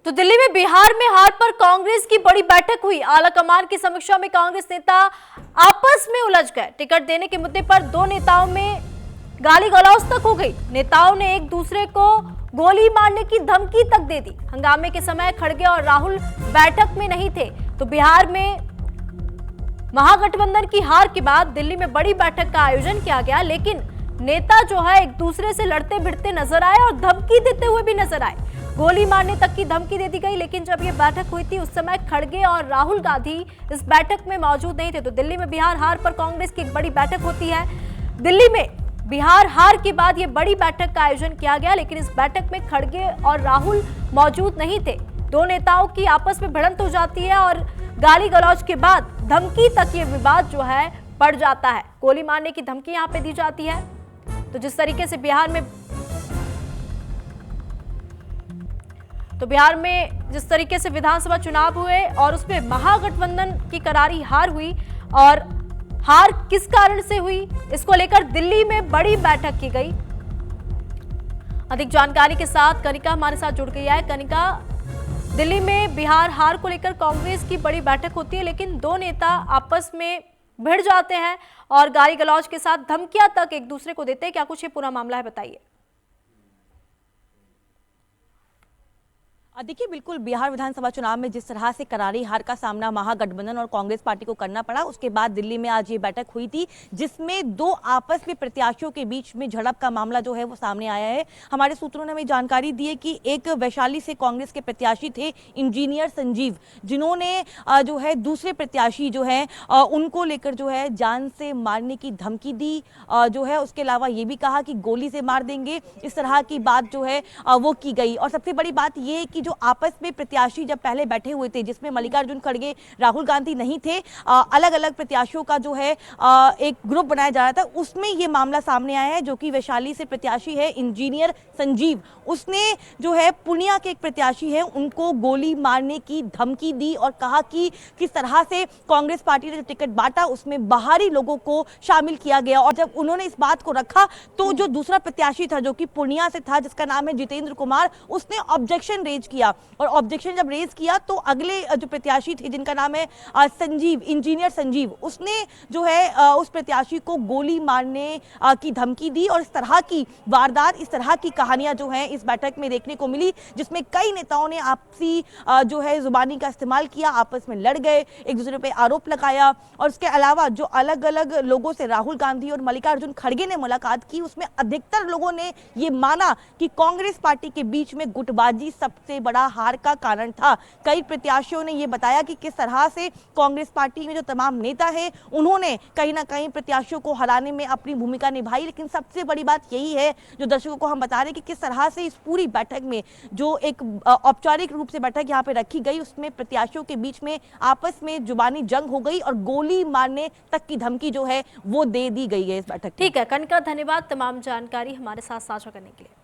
तो दिल्ली में बिहार में हार पर कांग्रेस की बड़ी बैठक हुई। आलाकमान की समीक्षा में कांग्रेस नेता आपस में उलझ गए। टिकट देने के मुद्दे पर दो नेताओं में गाली गलौज तक हो गई। नेताओं ने एक दूसरे को गोली मारने की धमकी तक दे दी। हंगामे के समय खड़गे और राहुल बैठक में नहीं थे। तो बिहार में महागठबंधन की हार के बाद दिल्ली में बड़ी बैठक का आयोजन किया गया, लेकिन नेता जो है एक दूसरे से लड़ते भिड़ते नजर आए और धमकी देते हुए भी नजर आए। गोली मारने तक की धमकी दे दी गई। लेकिन जब ये बैठक हुई थी उस समय खड़गे और राहुल गांधी इस बैठक में मौजूद नहीं थे। तो दिल्ली में बिहार हार पर कांग्रेस की एक बड़ी बैठक होती है। दिल्ली में बिहार हार के बाद ये बड़ी बैठक का आयोजन किया गया, लेकिन इस बैठक में खड़गे और राहुल मौजूद नहीं थे। दो नेताओं की आपस में भिड़ंत हो जाती है और गाली गलौज के बाद धमकी तक ये विवाद जो है बढ़ जाता है। गोली मारने की धमकी यहाँ पे दी जाती है। तो जिस तरीके से बिहार में जिस तरीके से विधानसभा चुनाव हुए और उसमें महागठबंधन की करारी हार हुई, और हार किस कारण से हुई इसको लेकर दिल्ली में बड़ी बैठक की गई। अधिक जानकारी के साथ कनिका हमारे साथ जुड़ गई है। कनिका, दिल्ली में बिहार हार को लेकर कांग्रेस की बड़ी बैठक होती है, लेकिन दो नेता आपस में भिड़ जाते हैं और गाली गलौज के साथ धमकियां तक एक दूसरे को देते हैं। क्या कुछ ये पूरा मामला है, बताइए। देखिए, बिल्कुल बिहार विधानसभा चुनाव में जिस तरह से करारी हार का सामना महागठबंधन और कांग्रेस पार्टी को करना पड़ा, उसके बाद दिल्ली में आज ये बैठक हुई थी, जिसमें दो आपस में प्रत्याशियों के बीच में झड़प का मामला जो है वो सामने आया है। हमारे सूत्रों ने हमें जानकारी दी है कि एक वैशाली से कांग्रेस के प्रत्याशी थे इंजीनियर संजीव, जिन्होंने जो है दूसरे प्रत्याशी जो है उनको लेकर जो है जान से मारने की धमकी दी जो है। उसके अलावा ये भी कहा कि गोली से मार देंगे, इस तरह की बात जो है वो की गई। और सबसे बड़ी बात ये है कि जो आपस में प्रत्याशी जब पहले बैठे हुए थे, जिसमें मल्लिकार्जुन खड़गे, राहुल गांधी नहीं थे, अलग अलग प्रत्याशियों का जो है एक ग्रुप बनाया जा रहा था, उसमें ये मामला सामने आया है। जो कि वैशाली से प्रत्याशी है इंजीनियर संजीव, उसने जो है पूर्णिया के एक प्रत्याशी है उनको गोली मारने की धमकी दी और कहा कि किस तरह से कांग्रेस पार्टी ने जो टिकट बांटा उसमें बाहरी लोगों को शामिल किया गया। और जब उन्होंने इस बात को रखा तो जो दूसरा प्रत्याशी था, जो कि पूर्णिया से था, जिसका नाम है जितेंद्र कुमार, उसने ऑब्जेक्शन रेज किया। और ऑब्जेक्शन जब रेज किया तो अगले जो प्रत्याशी थे, जिनका नाम है संजीव, इंजीनियर संजीव, उसने जो है उस प्रत्याशी को गोली मारने की धमकी दी। और इस तरह की वारदात, इस तरह की कहानियां जो हैं इस बैठक में देखने को मिली, जिसमें कई नेताओं ने आपसी जो है जुबानी का इस्तेमाल किया, आपस में लड़ गए, एक दूसरे पे आरोप लगाया। और उसके अलावा जो अलग अलग लोगों से राहुल गांधी और मल्लिकार्जुन खड़गे ने मुलाकात की, उसमें अधिकतर लोगों ने ये माना कि कांग्रेस पार्टी के बीच में गुटबाजी सबसे बड़ा हार का कारण था। कई प्रत्याशियों ने यह बताया कि किस तरह से कांग्रेस पार्टी में जो तमाम नेता हैं उन्होंने कहीं ना कहीं प्रत्याशियों को हराने में अपनी भूमिका निभाई। लेकिन सबसे बड़ी बात यही है, जो दर्शकों को हम बता रहे हैं, कि किस तरह से इस पूरी बैठक में जो एक औपचारिक रूप से बैठक यहाँ पे रखी गई, उसमें प्रत्याशियों के बीच में आपस में जुबानी जंग हो गई और गोली मारने तक की धमकी जो है वो दे दी गई है इस बैठक। ठीक है कनिका, धन्यवाद तमाम जानकारी हमारे साथ साझा करने के लिए।